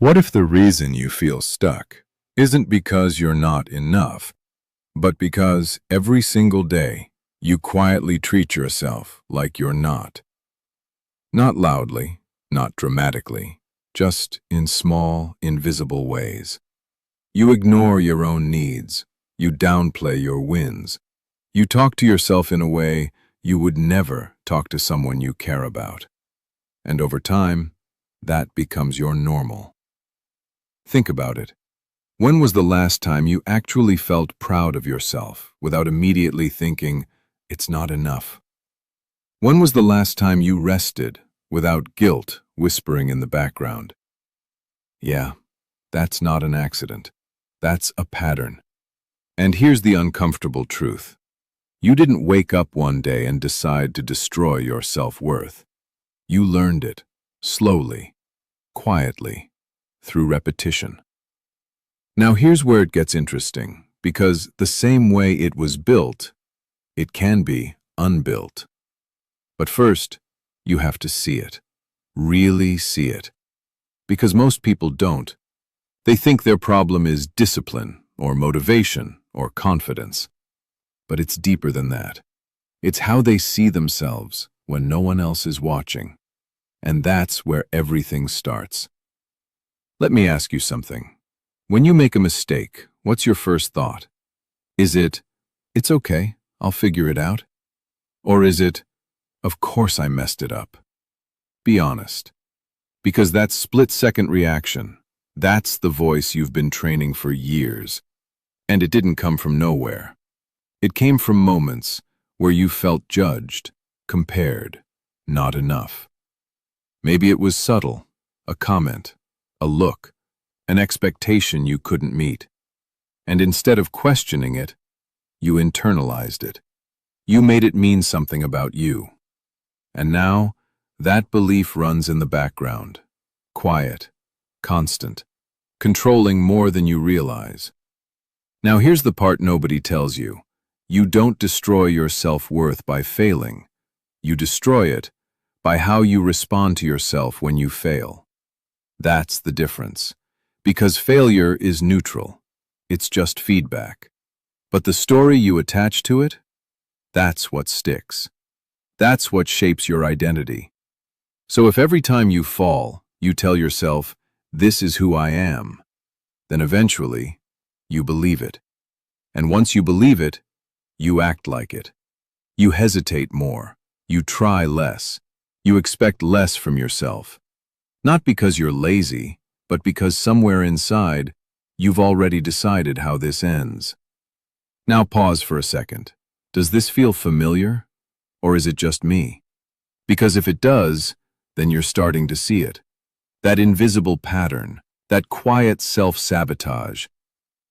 What if the reason you feel stuck isn't because you're not enough, but because every single day you quietly treat yourself like you're not? Not loudly, not dramatically, just in small, invisible ways. You ignore your own needs. You downplay your wins. You talk to yourself in a way you would never talk to someone you care about. And over time, that becomes your normal. Think about it. When was the last time you actually felt proud of yourself without immediately thinking, it's not enough? When was the last time you rested without guilt whispering in the background? Yeah, that's not an accident. That's a pattern. And here's the uncomfortable truth. You didn't wake up one day and decide to destroy your self-worth. You learned it, slowly, quietly, through repetition. Now here's where it gets interesting, because the same way it was built, it can be unbuilt. But first, you have to see it, really see it. Because most people don't. They think their problem is discipline, or motivation, or confidence. But it's deeper than that. It's how they see themselves when no one else is watching. And that's where everything starts. Let me ask you something. When you make a mistake, what's your first thought? Is it, it's okay, I'll figure it out? Or is it, of course I messed it up? Be honest. Because that split-second reaction, that's the voice you've been training for years. And it didn't come from nowhere. It came from moments where you felt judged, compared, not enough. Maybe it was subtle, a comment, a look, an expectation you couldn't meet. And instead of questioning it, you internalized it. You made it mean something about you. And now, that belief runs in the background, quiet, constant, controlling more than you realize. Now here's the part nobody tells you. You don't destroy your self-worth by failing. You destroy it by how you respond to yourself when you fail. That's the difference. Because failure is neutral. It's just feedback. But the story you attach to it, that's what sticks. That's what shapes your identity. So if every time you fall, you tell yourself, this is who I am, then eventually, you believe it. And once you believe it, you act like it. You hesitate more. You try less. You expect less from yourself. Not because you're lazy, but because somewhere inside, you've already decided how this ends. Now pause for a second. Does this feel familiar? Or is it just me? Because if it does, then you're starting to see it. That invisible pattern, that quiet self-sabotage.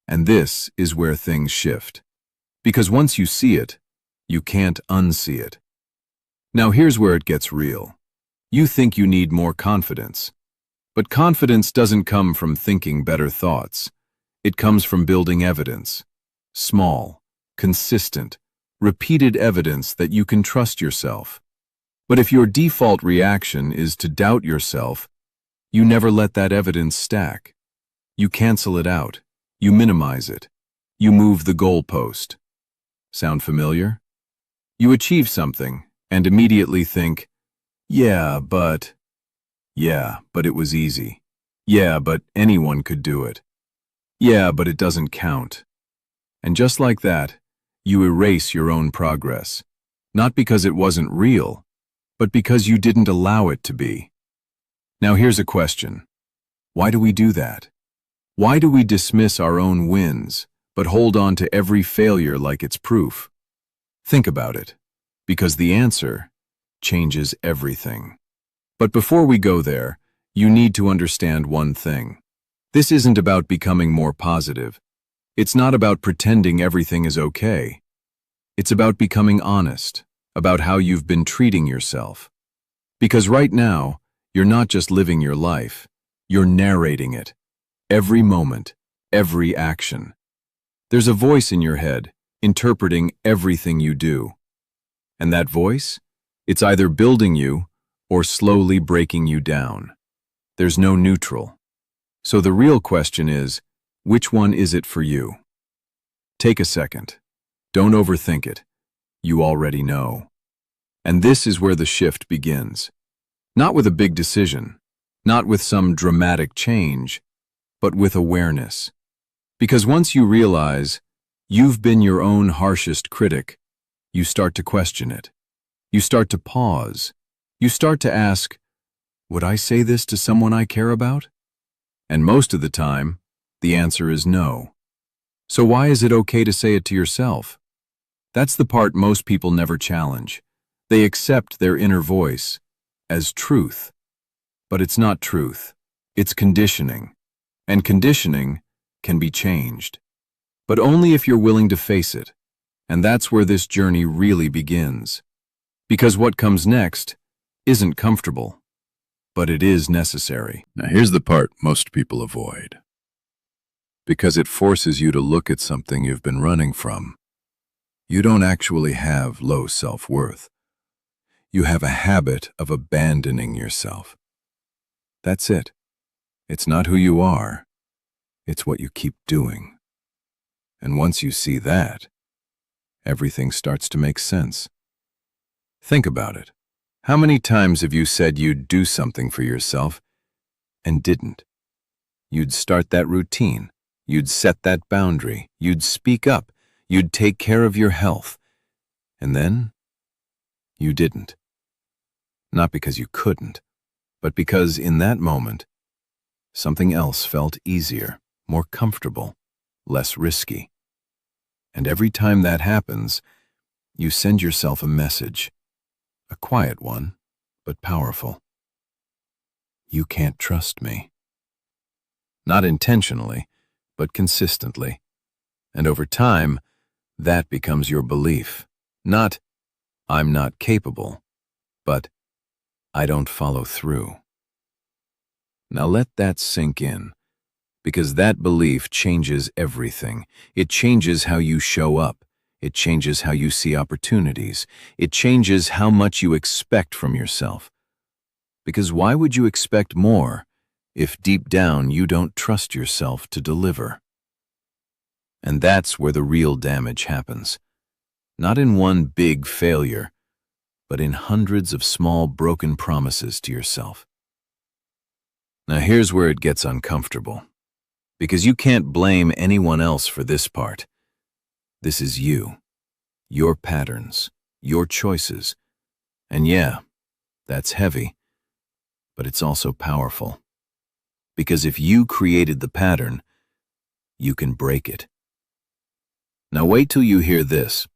And this is where things shift. Because once you see it, you can't unsee it. Now here's where it gets real. You think you need more confidence. But confidence doesn't come from thinking better thoughts. It comes from building evidence. Small, consistent, repeated evidence that you can trust yourself. But if your default reaction is to doubt yourself, you never let that evidence stack. You cancel it out. You minimize it. You move the goalpost. Sound familiar? You achieve something and immediately think, yeah, but it was easy. Yeah, but anyone could do it. Yeah, but it doesn't count. And just like that, you erase your own progress. Not because it wasn't real, but because you didn't allow it to be. Now here's a question. Why do we do that? Why do we dismiss our own wins, but hold on to every failure like it's proof? Think about it, because the answer changes everything. But before we go there, you need to understand one thing. This isn't about becoming more positive. It's not about pretending everything is okay. It's about becoming honest, about how you've been treating yourself. Because right now, you're not just living your life, you're narrating it. Every moment, every action. There's a voice in your head, interpreting everything you do. And that voice? It's either building you or slowly breaking you down. There's no neutral. So the real question is, which one is it for you? Take a second. Don't overthink it. You already know. And this is where the shift begins. Not with a big decision, not with some dramatic change, but with awareness. Because once you realize you've been your own harshest critic, you start to question it. You start to pause. You start to ask, would I say this to someone I care about? And most of the time, the answer is no. So why is it okay to say it to yourself? That's the part most people never challenge. They accept their inner voice as truth. But it's not truth. It's conditioning. And conditioning can be changed. But only if you're willing to face it. And that's where this journey really begins. Because what comes next isn't comfortable, but it is necessary. Now here's the part most people avoid. Because it forces you to look at something you've been running from. You don't actually have low self-worth. You have a habit of abandoning yourself. That's it. It's not who you are. It's what you keep doing. And once you see that, everything starts to make sense. Think about it. How many times have you said you'd do something for yourself and didn't? You'd start that routine. You'd set that boundary. You'd speak up. You'd take care of your health. And then you didn't. Not because you couldn't, but because in that moment, something else felt easier, more comfortable, less risky. And every time that happens, you send yourself a message, a quiet one, but powerful. You can't trust me. Not intentionally, but consistently. And over time, that becomes your belief. Not, I'm not capable, but I don't follow through. Now let that sink in, because that belief changes everything. It changes how you show up. It changes how you see opportunities. It changes how much you expect from yourself. Because why would you expect more if deep down you don't trust yourself to deliver? And that's where the real damage happens. Not in one big failure, but in hundreds of small broken promises to yourself. Now here's where it gets uncomfortable. Because you can't blame anyone else for this part. This is you, your patterns, your choices. And yeah, that's heavy, but it's also powerful. Because if you created the pattern, you can break it. Now wait till you hear this.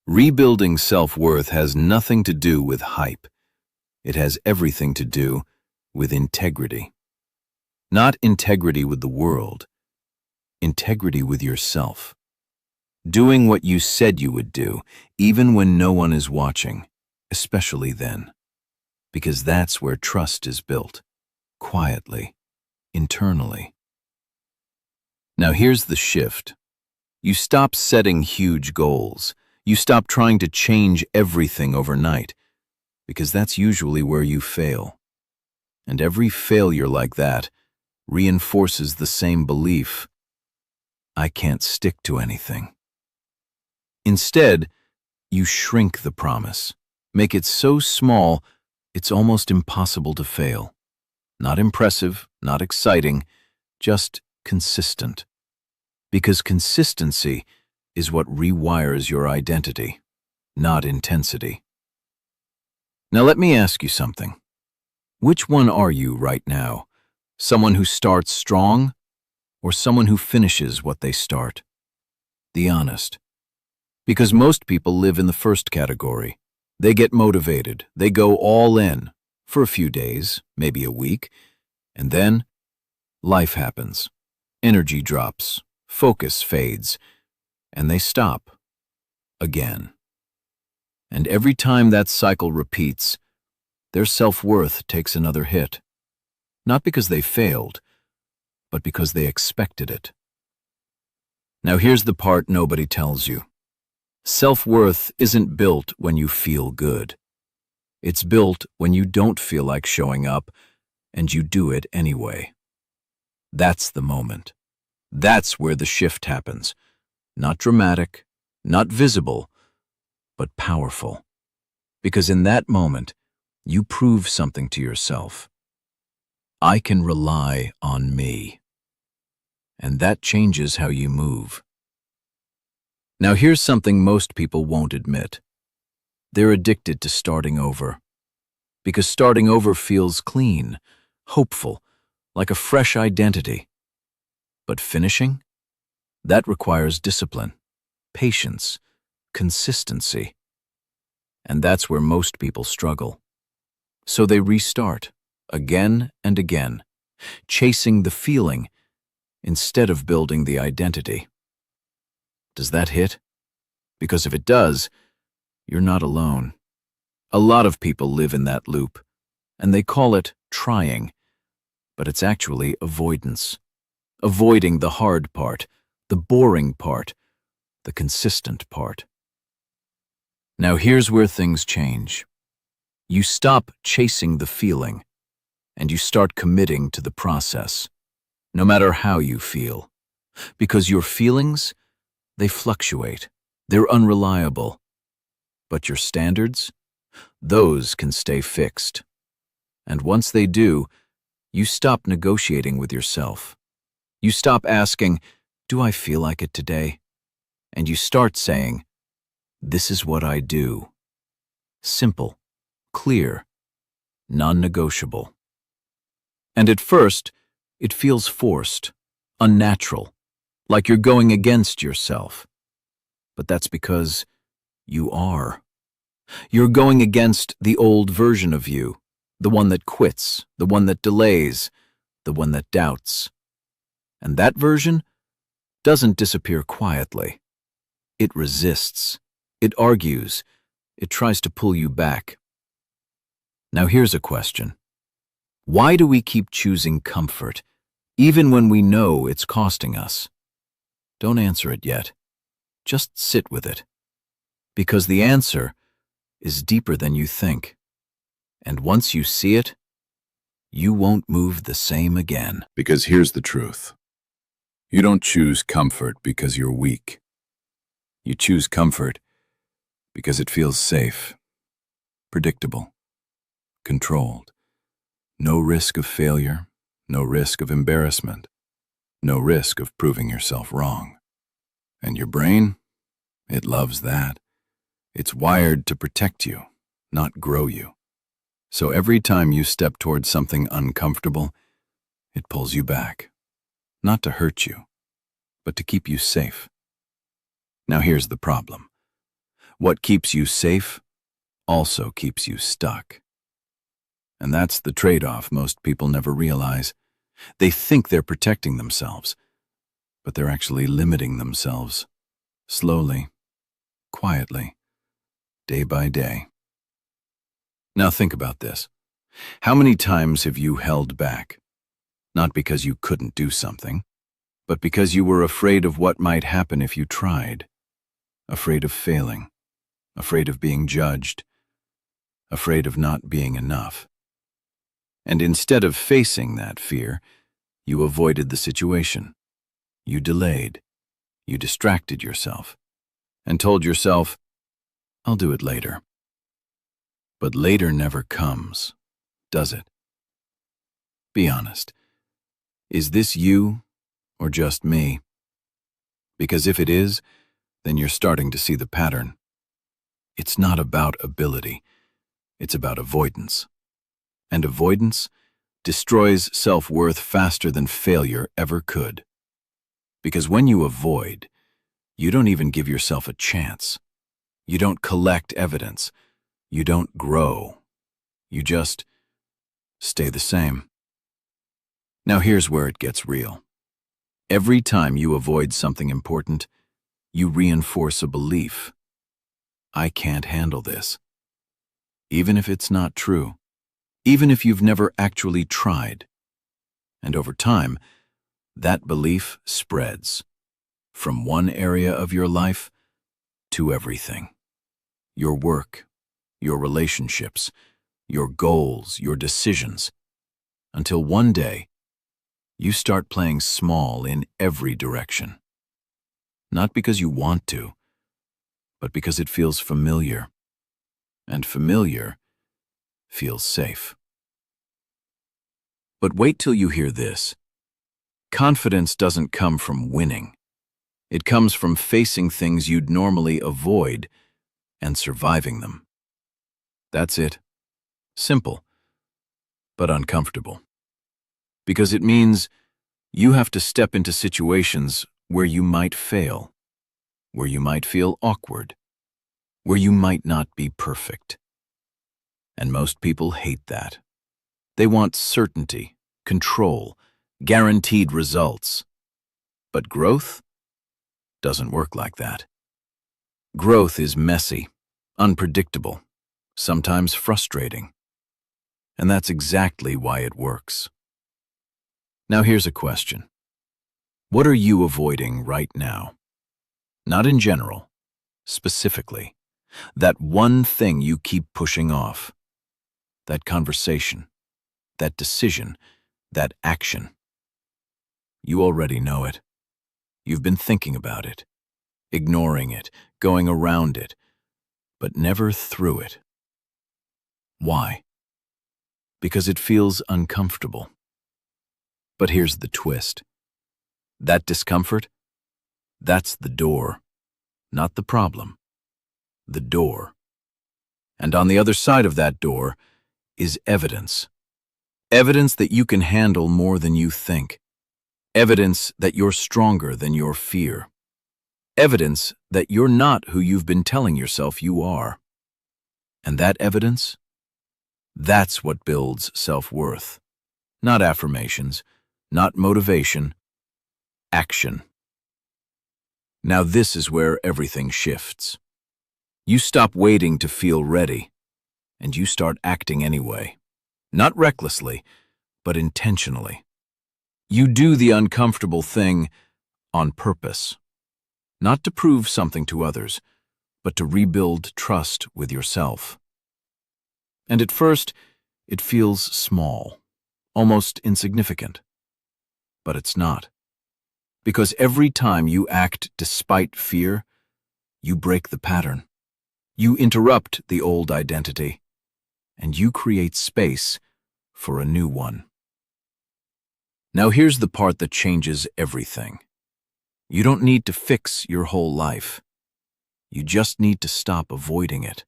Rebuilding self-worth has nothing to do with hype. It has everything to do with integrity. Not integrity with the world, integrity with yourself. Doing what you said you would do, even when no one is watching, especially then. Because that's where trust is built, quietly, internally. Now here's the shift. You stop setting huge goals. You stop trying to change everything overnight, because that's usually where you fail. And every failure like that reinforces the same belief. I can't stick to anything. Instead, you shrink the promise. Make it so small, it's almost impossible to fail. Not impressive, not exciting, just consistent. Because consistency is what rewires your identity, not intensity. Now let me ask you something. Which one are you right now? Someone who starts strong, or someone who finishes what they start? Be honest. Because most people live in the first category. They get motivated, they go all in, for a few days, maybe a week, and then life happens. Energy drops, focus fades, and they stop. Again. And every time that cycle repeats, their self-worth takes another hit. Not because they failed, but because they expected it. Now here's the part nobody tells you. Self-worth isn't built when you feel good. It's built when you don't feel like showing up, and you do it anyway. That's the moment. That's where the shift happens. Not dramatic, not visible, but powerful. Because in that moment, you prove something to yourself. I can rely on me. And that changes how you move. Now here's something most people won't admit. They're addicted to starting over. Because starting over feels clean, hopeful, like a fresh identity. But finishing? That requires discipline, patience, consistency. And that's where most people struggle. So they restart, again and again, chasing the feeling instead of building the identity. Does that hit? Because if it does, you're not alone. A lot of people live in that loop, and they call it trying, but it's actually avoidance. Avoiding the hard part, the boring part, the consistent part. Now here's where things change. You stop chasing the feeling, and you start committing to the process, no matter how you feel. Because your feelings, they fluctuate. They're unreliable. But your standards, those can stay fixed. And once they do, you stop negotiating with yourself. You stop asking, do I feel like it today? And you start saying, this is what I do. Simple, clear, non-negotiable. And at first, it feels forced, unnatural, like you're going against yourself. But that's because you are. You're going against the old version of you, the one that quits, the one that delays, the one that doubts. And that version doesn't disappear quietly. It resists. It argues. It tries to pull you back. Now here's a question. Why do we keep choosing comfort, even when we know it's costing us? Don't answer it yet. Just sit with it. Because the answer is deeper than you think. And once you see it, you won't move the same again. Because here's the truth. You don't choose comfort because you're weak. You choose comfort because it feels safe, predictable, controlled. No risk of failure, no risk of embarrassment, no risk of proving yourself wrong. And your brain, it loves that. It's wired to protect you, not grow you. So every time you step towards something uncomfortable, it pulls you back. Not to hurt you, but to keep you safe. Now here's the problem. What keeps you safe also keeps you stuck. And that's the trade-off most people never realize. They think they're protecting themselves, but they're actually limiting themselves. Slowly, quietly, day by day. Now think about this. How many times have you held back? Not because you couldn't do something, but because you were afraid of what might happen if you tried. Afraid of failing, afraid of being judged, afraid of not being enough. And instead of facing that fear, you avoided the situation. You delayed. You distracted yourself and told yourself, I'll do it later. But later never comes, does it? Be honest. Is this you or just me? Because if it is, then you're starting to see the pattern. It's not about ability. It's about avoidance. And avoidance destroys self-worth faster than failure ever could. Because when you avoid, you don't even give yourself a chance. You don't collect evidence. You don't grow. You just stay the same. Now here's where it gets real. Every time you avoid something important, you reinforce a belief. I can't handle this. Even if it's not true. Even if you've never actually tried. And over time, that belief spreads from one area of your life to everything. Your work, your relationships, your goals, your decisions, until one day You start playing small in every direction. Not because you want to, but because it feels familiar. And familiar feels safe. But wait till you hear this. Confidence doesn't come from winning. It comes from facing things you'd normally avoid and surviving them. That's it. Simple, but uncomfortable. Because it means you have to step into situations where you might fail, where you might feel awkward, where you might not be perfect. And most people hate that. They want certainty, control, guaranteed results. But growth doesn't work like that. Growth is messy, unpredictable, sometimes frustrating. And that's exactly why it works. Now here's a question. What are you avoiding right now? Not in general, specifically. That one thing you keep pushing off. That conversation, that decision, that action. You already know it. You've been thinking about it, ignoring it, going around it, but never through it. Why? Because it feels uncomfortable. But here's the twist. That discomfort, that's the door, not the problem. The door. And on the other side of that door is evidence. Evidence that you can handle more than you think. Evidence that you're stronger than your fear. Evidence that you're not who you've been telling yourself you are. And that evidence? That's what builds self-worth. Not affirmations, not motivation, action. Now this is where everything shifts. You stop waiting to feel ready, and you start acting anyway. Not recklessly, but intentionally. You do the uncomfortable thing on purpose. Not to prove something to others, but to rebuild trust with yourself. And at first, it feels small, almost insignificant. But it's not. Because every time you act despite fear, you break the pattern. You interrupt the old identity, and you create space for a new one. Now here's the part that changes everything. You don't need to fix your whole life. You just need to stop avoiding it.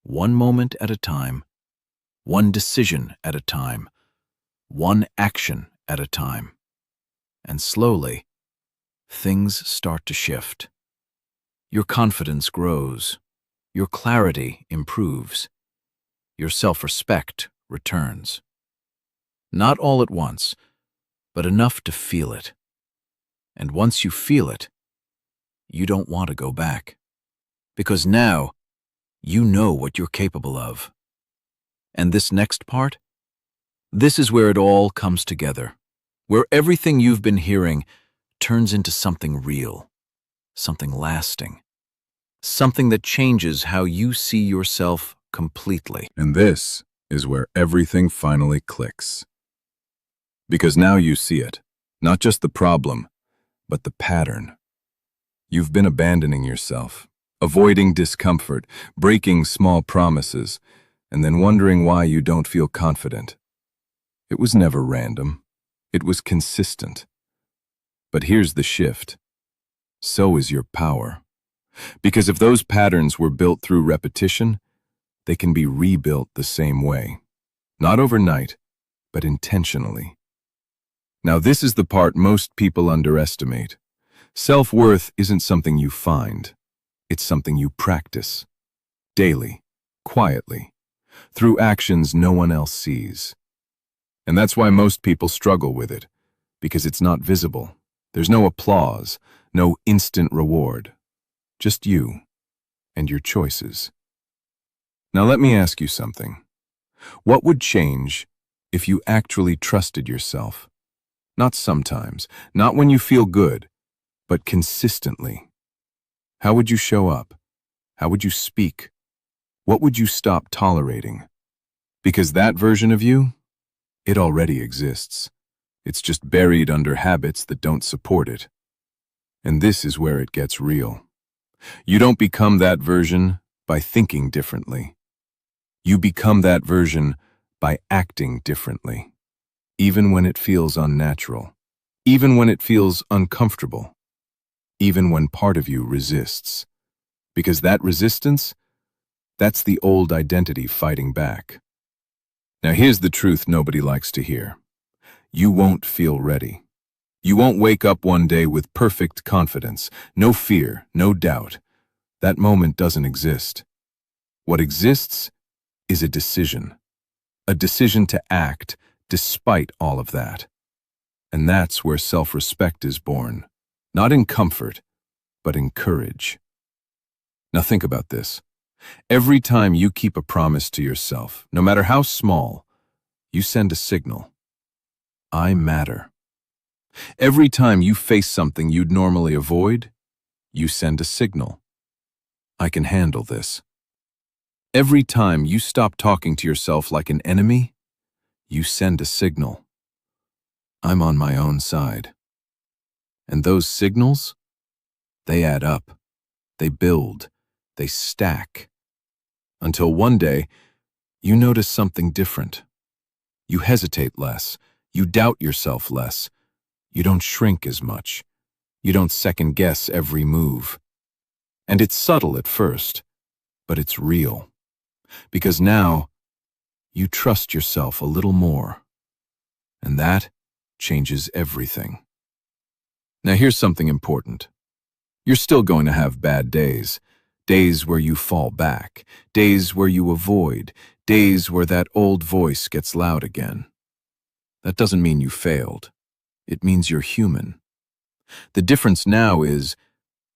One moment at a time, one decision at a time, one action at a time. And slowly, things start to shift. Your confidence grows. Your clarity improves. Your self-respect returns. Not all at once, but enough to feel it. And once you feel it, you don't want to go back. Because now, you know what you're capable of. And this next part? This is where it all comes together. Where everything you've been hearing turns into something real, something lasting, something that changes how you see yourself completely. And this is where everything finally clicks. Because now you see it, not just the problem, but the pattern. You've been abandoning yourself, avoiding discomfort, breaking small promises, and then wondering why you don't feel confident. It was never random. It was consistent. But here's the shift. So is your power. Because if those patterns were built through repetition, they can be rebuilt the same way. Not overnight, but intentionally. Now this is the part most people underestimate. Self-worth isn't something you find. It's something you practice. Daily, quietly, through actions no one else sees. And that's why most people struggle with it, because it's not visible. There's no applause, no instant reward. Just you and your choices. Now let me ask you something. What would change if you actually trusted yourself? Not sometimes, not when you feel good, but consistently. How would you show up? How would you speak? What would you stop tolerating? Because that version of you, it already exists. It's just buried under habits that don't support it. And this is where it gets real. You don't become that version by thinking differently. You become that version by acting differently, even when it feels unnatural, even when it feels uncomfortable, even when part of you resists. Because that resistance, that's the old identity fighting back. Now here's the truth nobody likes to hear. You won't feel ready. You won't wake up one day with perfect confidence, no fear, no doubt. That moment doesn't exist. What exists is a decision to act despite all of that. And that's where self-respect is born, not in comfort, but in courage. Now think about this. Every time you keep a promise to yourself, no matter how small, you send a signal. I matter. Every time you face something you'd normally avoid, you send a signal. I can handle this. Every time you stop talking to yourself like an enemy, you send a signal. I'm on my own side. And those signals, they add up. They build. They stack. Until one day, you notice something different. You hesitate less. You doubt yourself less. You don't shrink as much. You don't second-guess every move. And it's subtle at first, but it's real. Because now, you trust yourself a little more. And that changes everything. Now here's something important. You're still going to have bad days. Days where you fall back. Days where you avoid. Days where that old voice gets loud again. That doesn't mean you failed. It means you're human. The difference now is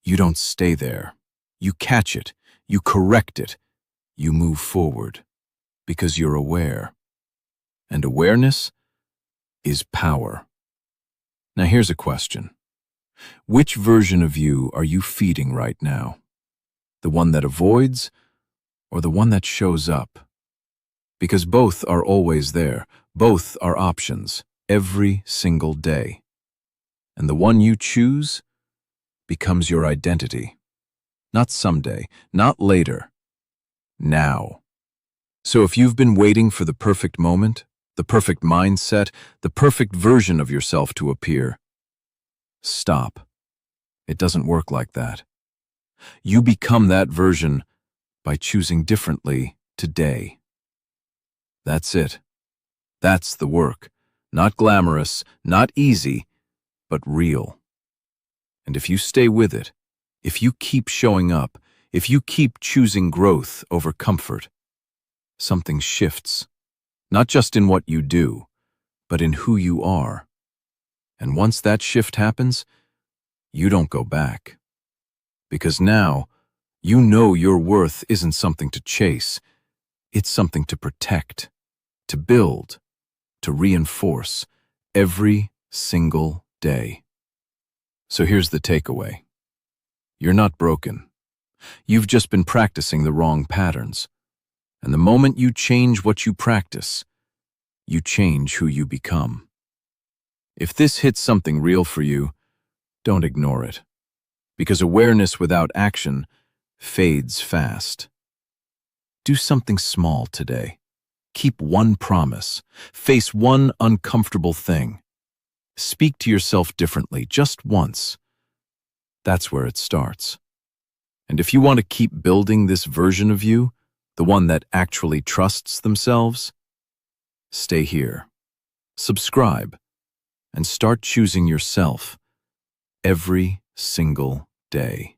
you don't stay there. You catch it. You correct it. You move forward. Because you're aware. And awareness is power. Now here's a question. Which version of you are you feeding right now? The one that avoids or the one that shows up? Because both are always there. Both are options every single day. And the one you choose becomes your identity. Not someday, not later. Now. So if you've been waiting for the perfect moment, the perfect mindset, the perfect version of yourself to appear, stop. It doesn't work like that. You become that version by choosing differently today. That's it. That's the work. Not glamorous, not easy, but real. And if you stay with it, if you keep showing up, if you keep choosing growth over comfort, something shifts. Not just in what you do, but in who you are. And once that shift happens, you don't go back. Because now, you know your worth isn't something to chase. It's something to protect, to build, to reinforce every single day. So here's the takeaway. You're not broken. You've just been practicing the wrong patterns. And the moment you change what you practice, you change who you become. If this hits something real for you, don't ignore it. Because awareness without action fades fast. Do something small today. Keep one promise. Face one uncomfortable thing. Speak to yourself differently, just once. That's where it starts. And if you want to keep building this version of you, the one that actually trusts themselves, stay here. Subscribe. And start choosing yourself every single day.